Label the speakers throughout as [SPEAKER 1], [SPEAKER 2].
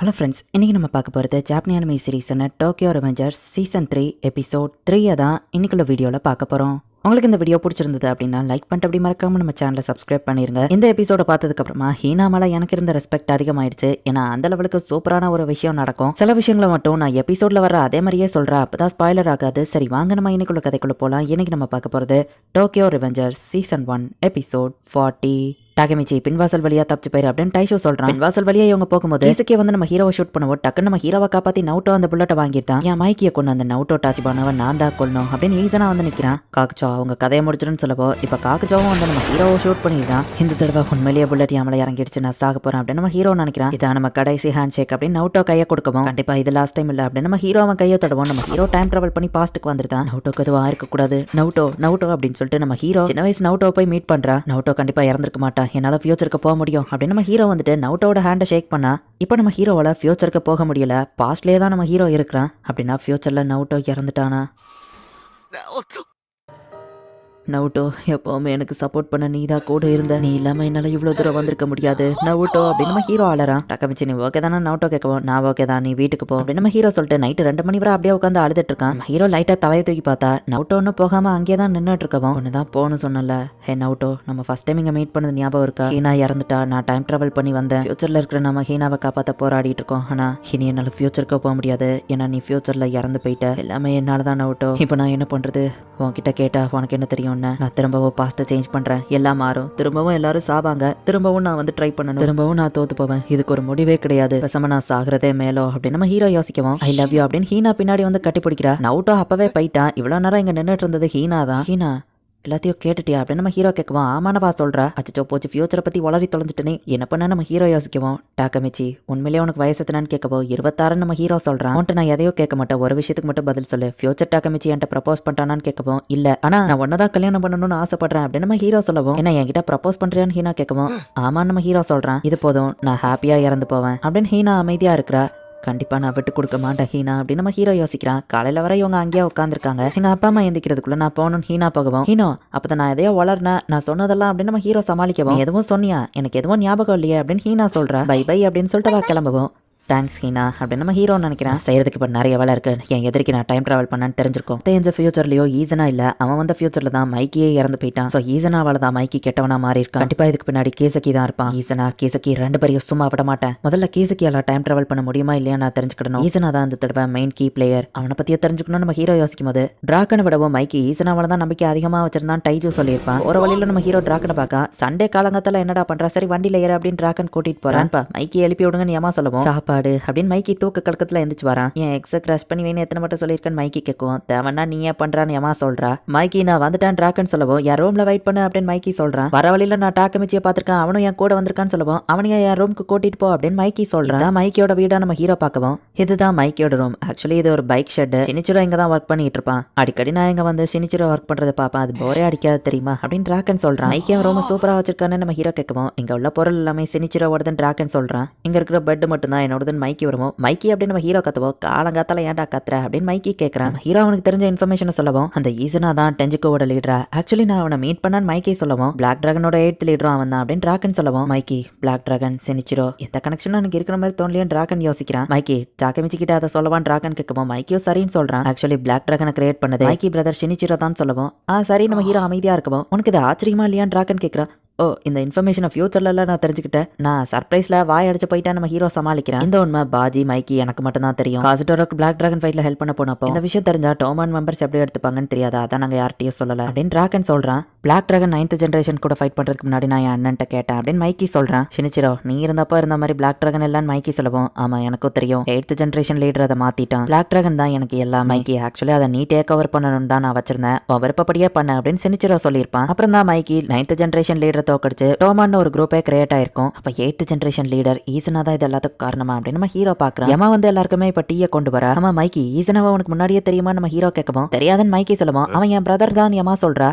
[SPEAKER 1] Hello friends, இன்றைக்கி நம்ம பார்க்க போகிறது ஜாப்பனி அனிமே சீரீஸான டோக்கியோ ரிவெஞ்சர்ஸ் சீசன் 3 எபிசோட் 3 தான் இன்னைக்குள்ள வீடியோவில் பார்க்க போகிறோம். உங்களுக்கு இந்த வீடியோ பிடிச்சிருந்தது அப்படின்னா லைக் பண்ணிட்டு அப்படி மறக்காம நம்ம சேனலை சப்ஸ்கிரைப் பண்ணிருங்க. இந்த எபிசோட பார்த்ததுக்கு அப்புறமா ஹீனா மேல எனக்கு இருந்த ரெஸ்பெக்ட் அதிகமாயிடுச்சு. ஏன்னா அந்த லெவலுக்கு சூப்பரான ஒரு விஷயம் நடக்கும். சில விஷயங்களை மட்டும் நான் எபிசோட்ல வர அதே மாதிரியே சொல்றேன், அப்பதான் ஸ்பாய்லர் ஆகாது. சரி வாங்க நம்ம இன்னைக்குள்ள கதைக்குள்ள போலாம். இன்னைக்கு நம்ம பார்க்க போறது டோக்கியோ ரிவெஞ்சர்ஸ் சீசன் 1 எபிசோட் 40. டாகமிச்சி பின்வாசல் வழியா தப்பிச்சு போயிரு அப்படின்னு டைஷோ சொல்றான். பின்வாசல் வழியா இவங்க போகும்போது கேசுக்கே வந்து நம்ம ஹீரோவை ஷூட் பண்ணுவோம். டக்குன்னு நம்ம ஹீரோவை காப்பாத்தி நவுட்டோ அந்த புல்லட்டை வாங்கிட்டான். என் மைக்கியை கொண்டு அந்த நவுட்டோ டாச் பண்ணவன் நான் தான் கொள்ளணும் அப்படின்னு ஈசனா வந்து நிக்கிறான். காக்குச்சோ அவங்க கதையை முடிச்சிடுன்னு சொல்லப்போ இப்ப காக்குச்சோவும் வந்து நம்ம ஹீரோவை ஷூட் பண்ணிருக்கான். இந்த தடவை உண்மையிலேயே புல்லட் யாமல இறங்கிடுச்சு, நான் சாக போறேன் அப்படின்னு நம்ம ஹீரோ நினைக்கிறான். இதான் நம்ம கடைசி ஹேண்ட் ஷேக் அப்படின்னு நவுட்டோ கையை கொடுக்கவும் கண்டிப்பா இது லாஸ்ட் டைம் இல்ல அப்படின்னு நம்ம ஹீரோ அவன் கையை தடவும். நம்ம ஹீரோ டைம் டிராவல் பண்ணி பாஸ்ட்டுக்கு வந்துருதான். நவுட்டோக்கு எதுவும் இருக்க கூடாது, நவுட்டோ நவுட்டோ அப்படின்னு சொல்லிட்டு நம்ம ஹீரோ சின்ன வயசு நவுட்டோ போய் மீட் பண்றா. நவுட்டோ கண்டிப்பா இறந்திருக்க மாட்டான், என்னால ஃபியூச்சருக்கு போக முடியும் அப்படின்னு நம்ம ஹீரோ வந்துட்டு நவுட்டோட ஹேண்டை ஷேக் பண்ணா. இப்போ நம்ம ஹீரோவால ஃபியூச்சருக்கு போக முடியல, பாஸ்ட்லயே தான் நம்ம ஹீரோ இருக்கிறான். அப்படின்னா ஃபியூச்சர்ல நவுட்டோ இறந்துட்டானா? நவுட்டோ எப்பவுமே எனக்கு சப்போர்ட் பண்ண நீ தான் கூட இருந்த, நீ இல்லாம என்னால இவ்வளவு தூரம் வந்திருக்க முடியாது நவுட்டோ அப்படின்னு நம்ம ஹீரோ ஆளறான். டக்கமிச்சு நீ ஓகே தானே நவுட்டோ கேட்கவும் நான் ஓகே தான், நீ வீட்டுக்கு போ அப்படின்னு நம்ம ஹீரோ சொல்லிட்டு நைட்டு 2 மணி வரை அப்படியே உட்காந்து அழுதுட்டு இருக்கான். நம்ம ஹீரோ லைட்டா தலையை தூக்கி பார்த்தா நவுட்டோ ஒன்னும் போகாம அங்கேயே தான் நின்றுட்டு இருக்கவும் ஒண்ணுதான் போகணும்னு சொன்னல. ஹே நவுட்டோ, நம்ம ஃபர்ஸ்ட் டைம் இங்க மீட் பண்ணது ஞாபகம் இருக்கா? ஹீனா இறந்துட்டா, நான் டைம் டிராவல் பண்ணி வந்தேன். ஃபியூச்சர்ல இருக்கிற நம்ம ஹீனாவை காப்பாற்ற போராடிட்டு இருக்கோம். ஆனா இனி என்னால ஃபியூச்சருக்கு போக முடியாது, ஏன்னா நீ ஃபியூச்சர்ல இறந்து போயிட்ட. எல்லாமே என்னால தான் நவுட்டோ. இப்போ நான் என்ன பண்றது? உன்கிட்ட கேட்டா உனக்கு என்ன தெரியும்னு நான் திரும்பவும் பாஸ்ட்டை சேஞ்ச் பண்றேன், எல்லாம் மாறும். திரும்பவும் எல்லாரும் சாவாங்க, திரும்பவும் நான் வந்து ட்ரை பண்ணணும், திரும்பவும் நான் தோத்து போவேன். இதுக்கு ஒரு முடிவே கிடையாது, பேசாம நான் சாகிறதே மேலோ அப்படின்னு நம்ம ஹீரோ யோசிக்கவும் ஐ லவ் யூ அப்படின்னு ஹீனா பின்னாடி வந்து கட்டி பிடிக்கிறா. நவுட்டோ அப்பவே போயிட்டான். இவ்வளவு நேரம் இங்க நின்றுட்டு இருந்தது ஹீனா தான். ஹீனா எல்லாத்தையும் கேட்டுட்டியா அப்படின்னு நம்ம ஹீரோ கேட்கவும் ஆமானவா சொல்றா. அச்சோ போச்சு, ஃபியூச்சரை பத்தி வளரி தொலைஞ்சிட்டனே, என்ன பண்ண நம்ம ஹீரோ யோசிக்கவும் டாக்கமிச்சி உண்மையிலேயே உனக்கு வயசு எத்தனான்னு கேட்கவோ 26 நம்ம ஹீரோ சொல்றான். உன்ட்டு நான் எதையோ கேட்க மாட்டேன், ஒரு விஷயத்துக்கு மட்டும் பதில் சொல்லு. ஃபியூச்சர் டாக்கமிச்சி என்கிட்ட ப்ரப்போஸ் பண்ணிட்டானான்னு கேட்கவும் இல்ல, ஆனா நான் ஒன்னதான் கல்யாணம் பண்ணணும்னு ஆசைப்படுறேன் அப்படின்னு நம்ம ஹீரோ சொல்லவும் என்ன என்கிட்ட ப்ரப்போஸ் பண்றியான்னு ஹீனா கேட்கவும் ஆமான்னு நம்ம ஹீரோ சொல்றான். இது போதும், நான் ஹாப்பியா இறந்து போவேன் அப்படின்னு ஹீனா அமைதியா இருக்கிறா. கண்டிப்பா நான் விட்டு கொடுக்க மாட்டேன் ஹீனா அப்படின்னு நம்ம ஹீரோ யோசிக்கிறான். காலையில வர இவங்க அங்கேயே உட்காந்துருக்காங்க. எங்க அப்பா அம்மா எந்திக்கிறதுக்குள்ள நான் போகணும் ஹீனா போகவும் ஹீனோ அப்பதான் நான் எதையோ வளர்னேன், நான் சொன்னதெல்லாம் அப்படின்னு நம்ம ஹீரோ சமாளிக்கவும் எதுவும் சொன்னியா, எனக்கு எதுவும் ஞாபகம் இல்லையே அப்படின்னு ஹீனா சொல்றா. பை பை அப்படின்னு சொல்லிட்டு வா கிளம்பவும் தேங்க்ஸ் ஹீனா அப்படின்னு நம்ம ஹீரோ நினைக்கிறான். செய்யறதுக்கு இப்போ நிறைய வேலை இருக்கு, என் எதிர்க்கு நான் டைம் டிராவல் பண்ணான்னு தெரிஞ்சிருக்கும். தெரிஞ்ச ஃபியூச்சர்லயோ ஈசனா இல்ல, அவன் வந்த ஃபியூச்சர்ல தான் மைக்கியே இறந்து போயிட்டான். ஸோ ஈசனாவால தான் மைக்கி கெட்டவனா மாறி இருக்கான். கண்டிப்பா இதுக்கு பின்னாடி கேசக்கி தான் இருப்பான். ஈசனா கேசக்கி 2 பேரையும் சும்மா விட மாட்டேன். முதல்ல கேசக்கியால டைம் டிராவல் பண்ண முடியுமா இல்லையா நான் தெரிஞ்சுக்கணும். ஈசனா தான் இந்த தடவை மெயின் கீ பிளேயர், அவனை பத்தியே தெரிஞ்சுக்கணும் நம்ம ஹீரோ யோசிக்கும் போது டிராக்கனை விடவும் மைக்கி ஈசனாவால தான் நம்பிக்கை அதிகமா வச்சிருந்தான் டைஜு சொல்லியிருப்பான். ஒரு வழியில நம்ம ஹீரோ டிராக்கனை பார்க்க சண்டே காலங்கத்துல என்னடா பண்றா, சரி வண்டியில ஏற அப்படின்னு டிராக்கன் கூட்டிட்டு போறான். மைக்கி எழுப்பி விடுங்கன்னு ஏமா சொல்லவும் சாப்பாடு அப்படின்னு மைக்கி தூக்க கலக்கத்துல எந்திரிச்சு வரான். என் எக்ஸ கிராஷ் பண்ணி வேணும் எத்தனை மட்டும் சொல்லியிருக்கேன் மைக்கி கேட்கும். தேவன்னா நீ ஏன் பண்றான்னு ஏமா சொல்றா. மைக்கி நான் வந்துட்டான் டிராக்கன் சொல்லவும் என் ரூம்ல வெயிட் பண்ணு அப்படின்னு மைக்கி சொல்றான். வர வழியில நான் டாக்கமிச்சியை பார்த்திருக்கேன், அவனும் என் கூட வந்திருக்கான்னு சொல்லவும் அவனையும் என் ரூமுக்கு கூட்டிட்டு போ அப்படின்னு மைக்கி சொல்றான். மைக்கியோட வீடா நம்ம ஹீரோ பார்க்கவும் இதுதான் மைக்கியோட ரூம். ஆக்சுவலி இது ஒரு பைக் ஷெட். சினிச்சிரோ இங்க தான் ஒர்க் பண்ணிட்டு இருப்பான். அடிக்கடி நான் இங்க வந்து சினிச்சிரோ ஒர்க் பண்றதை பார்ப்பேன், அது போரே அடிக்காது தெரியுமா அப்படின்னு டிராக்கன் சொல்றான். மைக்கி அவன் ரொம்ப சூப்பரா வச்சிருக்கான்னு நம்ம ஹீரோ கேட்கவும் இங்க உள்ள பொருள் எல்லாமே சினிச்சிரோவோடதுன்னு டிராக்கன் சொல்றான். இங்க இருக்கிற பெட் மட்டும் தான் என்னோடதுன்னு மைக்கி வருவோம். மைக்கி அப்படின்னு நம்ம ஹீரோ கத்துவோம் காலங்காத்தால ஏன்டா கத்துற அப்படின்னு மைக்கி கேட்கறான். ஹீரோ அவனுக்கு தெரிஞ்ச இன்ஃபர்மேஷன் சொல்லவும் அந்த ஈசனா தான் டெஞ்சுக்கோட லீடரா, ஆக்சுவலி நான் அவனை மீட் பண்ணான்னு மைக்கி சொல்லவும் பிளாக் டிராகனோட 8th லீடரும் அவன் தான் அப்படின்னு டிராகன் சொல்லவும் மைக்கி பிளாக் டிராகன் சினிச்சிரோ எந்த கனெக்ஷனும் எனக்கு இருக்கிற மாதிரி தோணலையும் டிராகன் யோசிக்கிறான். மைக்கி டாக்கமிச்சி கிட்ட அதை சொல்லவான் டிராகன் கேட்கவும் மைக்கியோ சரின்னு சொல்றான். ஆக்சுவலி பிளாக் டிராகனை கிரியேட் பண்ணது மைக்கி பிரதர் சினிச்சிரோ தான் சொல்லவும் சரி நம்ம ஹீரோ அமைதியா இருக்கவும் உனக்கு இது ஆச்சரியமா இல்லையான்னு டிராகன் கேட்கறான். ஓ இந்த இன்ஃபர்மேஷனை ஃபியூச்சர்ல நான் தெரிஞ்சுக்கிட்டேன், நான் சர்ப்ரைஸ்ல வாய் அடிச்சு போயிட்டா நம்ம ஹீரோ சமாளிக்கிறேன். இந்த உண்மை பாஜி மைக்கி எனக்கு மட்டும் தான் தெரியும். காசிட்டோருக்கு பிளாக் டிராகன் ஃபைட்ல ஹெல்ப் பண்ண போனப்போ இந்த விஷயம் தெரிஞ்சா டோமான் மெம்பர்ஸ் எப்படி எடுத்துப்பாங்கன்னு தெரியாது, அதான் நாங்க யார்ட்டையும் சொல்லல அப்படின்னு டிராகன் சொல்றான். பிளாக் டிராகன் 9th ஜெனரேஷன் கூட ஃபைட் பண்றதுக்கு முன்னாடி நான் என் அண்ணன்ட்ட கேட்டேன் அப்படின்னு மைக்கி சொல்றான். சினிச்சிரோ நீ இருந்தப்போ இருந்த மாதிரி பிளாக் டிராகன் எல்லாம் மைக்கி சொல்லவும் ஆமா எனக்கும் தெரியும், 8th ஜெனரேஷன் லீடர் அதை மாத்திட்டான். பிளாக் டிராகன் தான் எனக்கு எல்லா மைக்கி ஆக்சுவலி அதை நீ டேக் ஓவர் பண்ணணும்னு தான் நான் வச்சிருந்தேன், விருப்பப்படியே பண்ண அப்படின்னு சினிச்சிரோ சொல்லியிருப்பான். அப்புறம் தான் மைக்கி 9th ஜெனரேஷன் லீடரை தோக்கடிச்சு டோமான் ஒரு குரூப்பே கிரியேட் ஆயிருக்கும். அப்ப 8th ஜெனரேஷன் லீடர் ஈசனா தான் இது எல்லாத்துக்கும் காரணமா அப்படின்னு நம்ம ஹீரோ பாக்குறான். ஏமா வந்து எல்லாருக்குமே இப்ப டீயை கொண்டு வர ஆமா மைக்கி ஈசனாவை உனக்கு முன்னாடியே தெரியுமா நம்ம ஹீரோ கேட்கவும் தெரியாதுன்னு மைக்கி சொல்லுவோம். அவன் என் பிரதர் தான் ஏமா சொல்றா.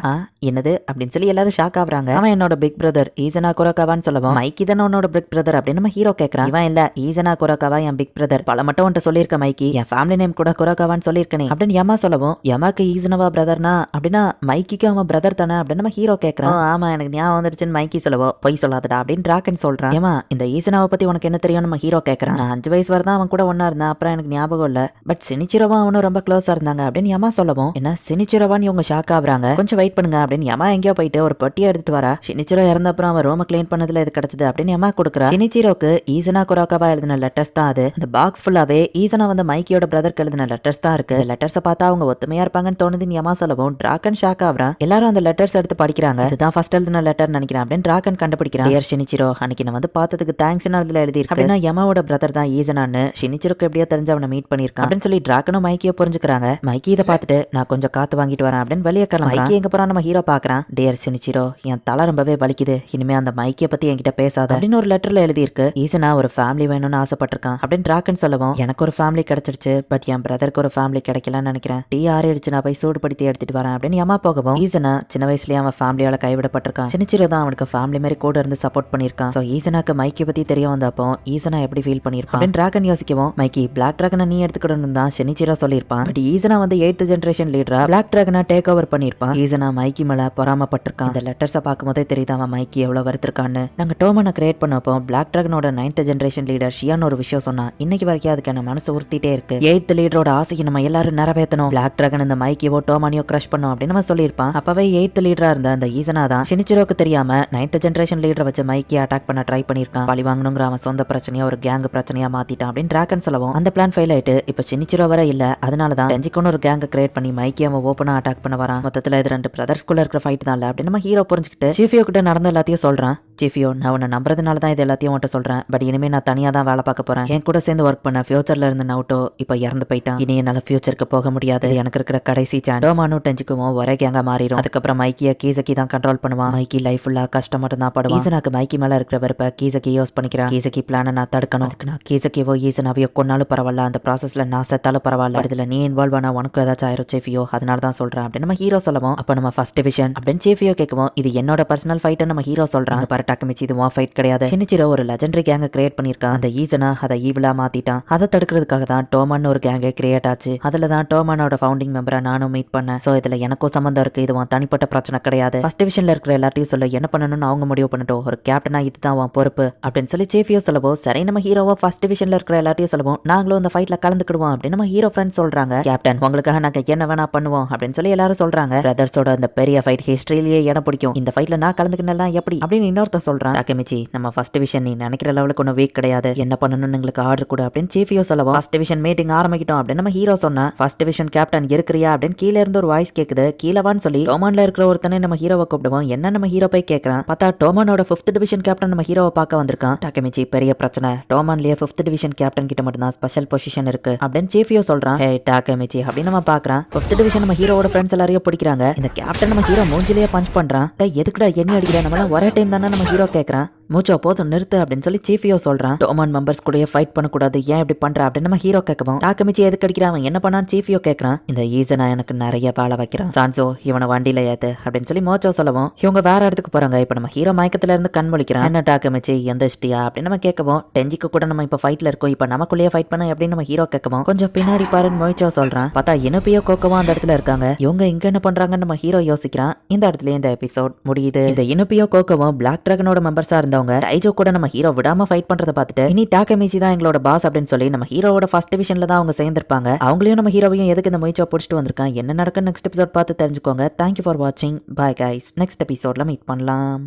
[SPEAKER 1] என்னது அப்படின்னு சொல்லி எல்லாரும் ஷாக் ஆகுறாங்க. அவன் என்னோட பிக் பிரதர் ஈசனா குரோகாவான்னு சொல்லவும் மைக்கி தானே உன்னோட பிக் பிரதர் அப்படின்னு நம்ம ஹீரோ கேட்கறான். இவன் இல்ல ஈசனா குரோகாவா என் பிக் பிரதர், பல மட்டும் உன்ட்ட சொல்லியிருக்க மைக்கி, என் ஃபேமிலி நேம் கூட குரோகாவான்னு சொல்லியிருக்கேன் அப்படின்னு யமா சொல்லவும் யமாக்கு ஈசனவா பிரதர்னா அப்படின்னா மைக்கிக்கு அவன் பிரதர் தானே அப்படின்னு நம்ம ஹீரோ கேட்கறான். ஆமா எனக்கு ஞாபகம் வந்துருச்சுன்னு மைக்கி சொல்லவோ பொய் சொல்லாதடா அப்படின்னு டிராகன் சொல்றான். ஏமா இந்த ஈசனாவை பத்தி உனக்கு என்ன தெரியும் நம்ம ஹீரோ கேட்கறான். நான் 5 வயசு வரதான் அவன் கூட ஒன்னா இருந்தான், அப்புறம் எனக்கு ஞாபகம் இல்ல, பட் சினிச்சிரோவா அவனும் ரொம்ப க்ளோஸா இருந்தாங்க அப்படின்னு யமா சொல்லவும் என்ன சினிச்சிரோவான்னு இவங்க ஷாக் ஆகுறாங்க. கொஞ்சம் வெயிட் பண்ணுங்க அப்படின்னு யமா எங்கேயோ போயிட்டு ஒரு பொட்டியை எடுத்துட்டு வரா. சினிச்சிரோ இறந்த அப்புறம் அவன் ரோம கிளீன் பண்ணதுல இது கிடைச்சது அப்படின்னு யமா கொடுக்குறா. சினிச்சிரோக்கு ஈசனா குரோகாவா எழுதின லெட்டர்ஸ் தான் அது. அந்த பாக்ஸ் ஃபுல்லாவே ஈசனா வந்து மைக்கியோட பிரதருக்கு எழுதின லெட்டர்ஸ் தான் இருக்கு. லெட்டர்ஸை பார்த்தா அவங்க ஒத்துமையா இருப்பாங்கன்னு தோணுதுன்னு யமா சொல்லவும் டிராகன் ஷாக் ஆகுறான். எல்லாரும் அந்த லெட்டர்ஸ் எடுத்து படிக்கிறாங்க. இதுதான் ஃபர்ஸ்ட் எழுதின லெட்டர் நினைக்கிறேன் அப்படின்னு டிராகன் கண்டுபிடிக்கிறான். டியர் ஷினிச்சிரோ, அன்னைக்கு நான் வந்து பார்த்ததுக்கு தேங்க்ஸ் அதுல எழுதி இருக்கு அப்படின்னா யமாவோட பிரதர் தான் ஈசனான்னு ஷினிச்சிரோக்கு எப்படியோ தெரிஞ்சு அவனை மீட் பண்ணிருக்கான் அப்படின்னு சொல்லி டிராகனும் மைக்கியோ புரிஞ்சுக்கிறாங்க. மைக்கி இதை பார்த்துட்டு நான் கொஞ்சம் காத்து வாங்கிட்டு வரேன் அப்படின்னு வெளியே கிளம்புறான். மைக்கி எங்க போறான் நம்ம ஹீரோ பாக்குறான். டியர் ஷினிச்சிரோ, என் தலை ரொம்பவே வலிக்குது, இனிமே அந்த மைக்கிய பத்தி என்கிட்ட பேசாத அப்படின்னு ஒரு லெட்டர்ல எழுதி இருக்கு. ஈசனா ஒரு ஃபேமிலி வேணும்னு ஆசைப்பட்டிருக்கான் அப்படின்னு டிராகன் சொல்லவும் எனக்கு ஒரு ஃபேமிலி கிடைச்சிருச்சு, பட் என் பிரதருக்கு ஒரு ஃபேமிலி கிடைக்கலன்னு நினைக்கிறேன், டீ ஆறிடுச்சு, நான் போய் சூடுபடுத்தி எடுத்துட்டு வரேன் அப்படின்னு யமா போகவும் ஈசனா சின்ன வயசுலயே அவன் ஃபேமிலியால கைவிடப்பட்டிருக்கான். சினிச்சிரோ தான் அவனுக்கு ஃபேமிலி மாதிரி கூட இருந்து சப்போர்ட் பண்ணிருக்கான். சோ ஈசனாக்கு மைக்கி பத்தி தெரிய வந்தப்போ ஈசனா எப்படி ஃபீல் பண்ணிருப்பான் அப்படின்னு டிராகன் யோசிக்கவும் மைக்கி பிளாக் டிராகனை நீ எடுத்துக்கிடணும் தான் சினிச்சிரோ சொல்லியிருப்பான். பட் ஈசனா வந்து 8th ஜெனரேஷன் லீடரா பிளாக் டிராகனை டேக் ஓவர் பண்ணிருப்பான். ஈசனா மைக்கி மேல பொறாமப்பட்டிருக்கான். இந்த லெட்டர்ஸை பார்க்கும் போதே தெரியுது அவன் மைக்கி எவ்வளவு வருத்திருக்கான்னு. நாங்க டோமனை கிரியேட் பண்ணப்போ பிளாக் டிராகனோட 9th ஜெனரேஷன் லீடர் ஷியான் ஒரு விஷயம் சொன்னா, இன்னைக்கு வரைக்கும் அதுக்கு என்ன மனசு உறுத்திட்டே இருக்கு. 8th லீடரோட ஆசையை நம்ம எல்லாரும் நிறைவேற்றணும், பிளாக் டிராகன் இந்த மைக்கியோ டோமானியோ கிரஷ் பண்ணும் அப்படின்னு நம்ம சொல்லியிருப்பான். அப்பவே 8th லீடரா இருந்த அந்த ஈசனா தான் ஷினிச்சிரோக்கு தெரியாம 9th ஜெனரேஷன் லீடரை வச்சு மைக்கியை அட்டாக் பண்ண ட்ரை பண்ணிருக்கான். பழி வாங்கணுங்கிற அவன் சொந்த பிரச்சனையா ஒரு கேங் பிரச்சனையா மாத்திட்டான் அப்படின்னு டிராகன் சொல்லவும் அந்த பிளான் ஃபெயில் ஆயிட்டு இப்ப ஷினிச்சிரோ வர இல்ல, அதனாலதான் டெஞ்சிகோன்னு ஒரு கேங்க கிரியேட் பண்ணி மைக்கி அவன் ஓப்பனா அட்டாக் பண்ண வரான். மொத்தத்துல இது 2 பிரதர்ஸ்குள்ள இருக்கிற ஃபைட் தான் இல்ல அப்படின்னு நம்ம ஹீரோ புரிஞ்சுக்கிட்டு சீஃபியோ கிட்ட நடந்த எல்லாத்தையும் சொல்றான். சீஃபியோ, நான் உன்னை நம்புறதுனால தான் இது எல்லாத்தையும் உன்ட்ட சொல்றேன், பட் இனிமே நான் தனியா தான் வேலை பார்க்க போறேன். என் கூட சேர்ந்து ஒர்க் பண்ண ஃபியூச்சர்ல இருந்த நவுட்டோ இப்ப இறந்து போயிட்டான். இனி என்னால ஃபியூச்சருக்கு போக முடியாது, எனக்கு இருக்கிற கடைசி சான்ஸ். டோமானு டெஞ்சிக்குமோ ஒரே கேங்கா மாறிடும். அதுக்கப்புறம் மைக்கிய கீசக்கி தான் கண்ட்ரோல் பண்ணுவான். மைக்கி லைஃப் ஃபுல்லா கஷ்டம் மட்டும் தான் படுவான். ஈசனாக்கு மைக்கி மேல இருக்கிற வெறுப்ப கீசக்கி யூஸ் பண்ணிக்கிறான். கீசக்கி பிளான நான் தடுக்கணும். அதுக்கு நான் கீசக்கிவோ ஈசனாவையோ கொன்னாலும் பரவாயில்ல, அந்த ப்ராசஸ்ல நான் செத்தாலும் பரவாயில்ல, இதுல நீ இன்வால்வ் ஆனா உனக்கு ஏதாச்சும் ஆயிரும் சீஃபியோ, அதனால தான் சொல்றேன் அப்படின்னு நம்ம ஹீரோ சொல்லவும் அப்ப நம்ம ஃபர்ஸ்ட் டிவிஷன் அப்படின்னு சீஃபியோ கேட்கவும் இது என்னோட பர்சனல் ஃபைட் நம்ம ஹீரோ சொல்றாங்க. பாரு டக்குமிச்சி, இது உன் ஃபைட் கிடையாது. ஷினிச்சிரோ ஒரு லெஜெண்டரி கேங்க கிரியேட் பண்ணிருக்கான். அந்த ஈசனா அதை ஈவிலா மாத்திட்டான். அதை தடுக்கிறதுக்காக தான் டோமான் ஒரு கேங்கே கிரியேட் ஆச்சு. அதுல தான் டோமானோட ஃபவுண்டிங் மெம்பரா நானும் மீட் பண்ணேன். சோ இதுல எனக்கும் சம்பந்தம் இருக்கு, இது உன் தனிப்பட்ட பிரச்சனை கிடையாது. ஃபர்ஸ்ட் டிவிஷன்ல இருக்கிற எல்லாத்தையும் சொல்ல என்ன பண்ணணும்னு அவங்க முடிவு பண்ணட்டும், ஒரு கேப்டனா இதுதான் உன் பொறுப்பு அப்படின்னு சொல்லி சீஃபியோ சொல்லவும் சரி நம்ம ஹீரோவா ஃபர்ஸ்ட் டிவிஷன்ல இருக்கிற எல்லாத்தையும் சொல்லுவோம், நாங்களும் இந்த ஃபைட்ல கலந்துக்கிடுவோம் அப்படின்னு நம்ம ஹீரோ ஃப்ரெண்ட்ஸ் சொல்றாங்க. கேப்டன் உங்களுக்காக நாங்க என்ன வேணா பண்ணுவோம் அப்படின்னு சொல்லி எல்லாரும் சொல்றாங்க. பிரதர்ஸோட அந்த பெரிய ஃபைட் ஹிஸ்டரியிலேயே எனக்கு பிடிக்கும், இந்த ஃபைட்ல நான் கலந்துக்கினா எப்படி அப்படின்னு இன்னொருத்தன் சொல்றான். டக்குமிச்சி, நம்ம ஃபர்ஸ்ட் டிவிஷன் நீ நினைக்கிற லெவலுக்கு ஒன்றும் வீக் கிடையாது, என்ன பண்ணணும்னு எங்களுக்கு ஆர்டர் கூட அப்படின்னு சீஃபியோ சொல்லவும் ஃபர்ஸ்ட் டிவிஷன் மீட்டிங் ஆரம்பிக்கிட்டோம் அப்படின்னு நம்ம ஹீரோ சொன்னா. ஃபர்ஸ்ட் டிவிஷன் கேப்டன் இருக்கிறியா அப்படின்னு கீழே இருந்து ஒரு வாய்ஸ் கேக்குது. கீழவான்னு சொல்லி டோமான்ல இருக்கிற ஒருத்தனை நம்ம ஹீரோவை கூப்பிடுவோம். என்ன நம்ம ஹீரோ போய் கேட்கறான். பார்த்தா டோமானோட 5th டிவிஷன் கேப்டன் நம்ம ஹீரோவை பார்க்க வந்திருக்கான். டக்குமிச்சி, பெரிய பிரச்சனை, டோமான்லயே 5th டிவிஷன் கேப்டன் கிட்ட மட்டும் தான் ஸ்பெஷல் பொசிஷன் இருக்கு அப்படின்னு சீஃபியோ சொல்றான். ஹே டாக்கமிச்சி அப்படின்னு நம்ம பாக்குறான். 5th டிவிஷன் நம்ம ஹீரோவோட ஃப்ரெண்ட்ஸ் எல்லாரையும் பிடிக்கிறாங்க. இந்த கேப்டன் நம்ம ஹீரோ மூஞ்சிலேயே பஞ்ச் பண்றான். எதுக்குடா என்ன அடிக்கிற, நம்மளாம் ஒரே டைம் தானே நம்ம ஹீரோ கேட்கறான். மூச்சோ போதும் நிறுத்து அப்படின்னு சொல்லி சீஃபியோ சொல்றான். டோமான் மெம்பர்ஸ் கூட ஃபைட் பண்ணக்கூடாது, ஏன் இப்படி பண்ற அப்படின்னு நம்ம ஹீரோ கேட்கவும் டாக்கமிச்சி எதுக்கு அடிக்கிறான், என்ன பண்ணான்னு சீஃபியோ கேட்கறான். இந்த ஈசனா எனக்கு நிறைய வேலை வைக்கிறான், சான்சோ இவனை வண்டியில ஏத்து அப்படின்னு சொல்லி மோச்சோ சொல்லவும் இவங்க வேற இடத்துக்கு போறாங்க. இப்ப நம்ம ஹீரோ மயக்கத்துல இருந்து கண் முழிக்கிறான். என்ன டாக்கமிச்சி எந்த ஸ்டியா அப்படின்னு நம்ம கேட்கவும் டெஞ்சிக்கு கூட நம்ம இப்ப ஃபைட்ல இருக்கோம், இப்ப நமக்குள்ளேயே ஃபைட் பண்ண அப்படின்னு நம்ம ஹீரோ கேட்கவும் கொஞ்சம் பின்னாடி பாருன்னு மோச்சோ சொல்றான். பார்த்தா இனுப்பியோ கோக்கவோ அந்த இடத்துல இருக்காங்க. இவங்க இங்க என்ன பண்றாங்கன்னு நம்ம ஹீரோ யோசிக்கிறான். இந்த இடத்துல இந்த எபிசோட் முடியுது. இந்த இனுப்பியோ கோக்கவும் பிளாக் டிராகனோட மெம்பர்ஸா இருந்தவங்க டைஜோ கூட நம்ம ஹீரோ விடாம ஃபைட் பண்றத பார்த்துட்டு இனி டாக்கமிச்சி தான் எங்களோட பாஸ் அப்படின்னு சொல்லி நம்ம ஹீரோவோட ஃபர்ஸ்ட் டிவிஷன்ல தான் அவங்க சேர்ந்திருப்பாங்க. அவங்களையும் நம்ம ஹீரோவையும் எதுக்கு இந்த முயற்சியை பிடிச்சிட்டு வந்திருக்கான், என்ன நடக்குன்னு நெக்ஸ்ட் எபிசோட் பார்த்து தெரிஞ்சுக்கோங்க. தேங்க்யூ ஃபார் வாட்சிங். பாய் கைஸ், நெக்ஸ்ட் எபிசோட்ல மீட் பண்ணலாம்.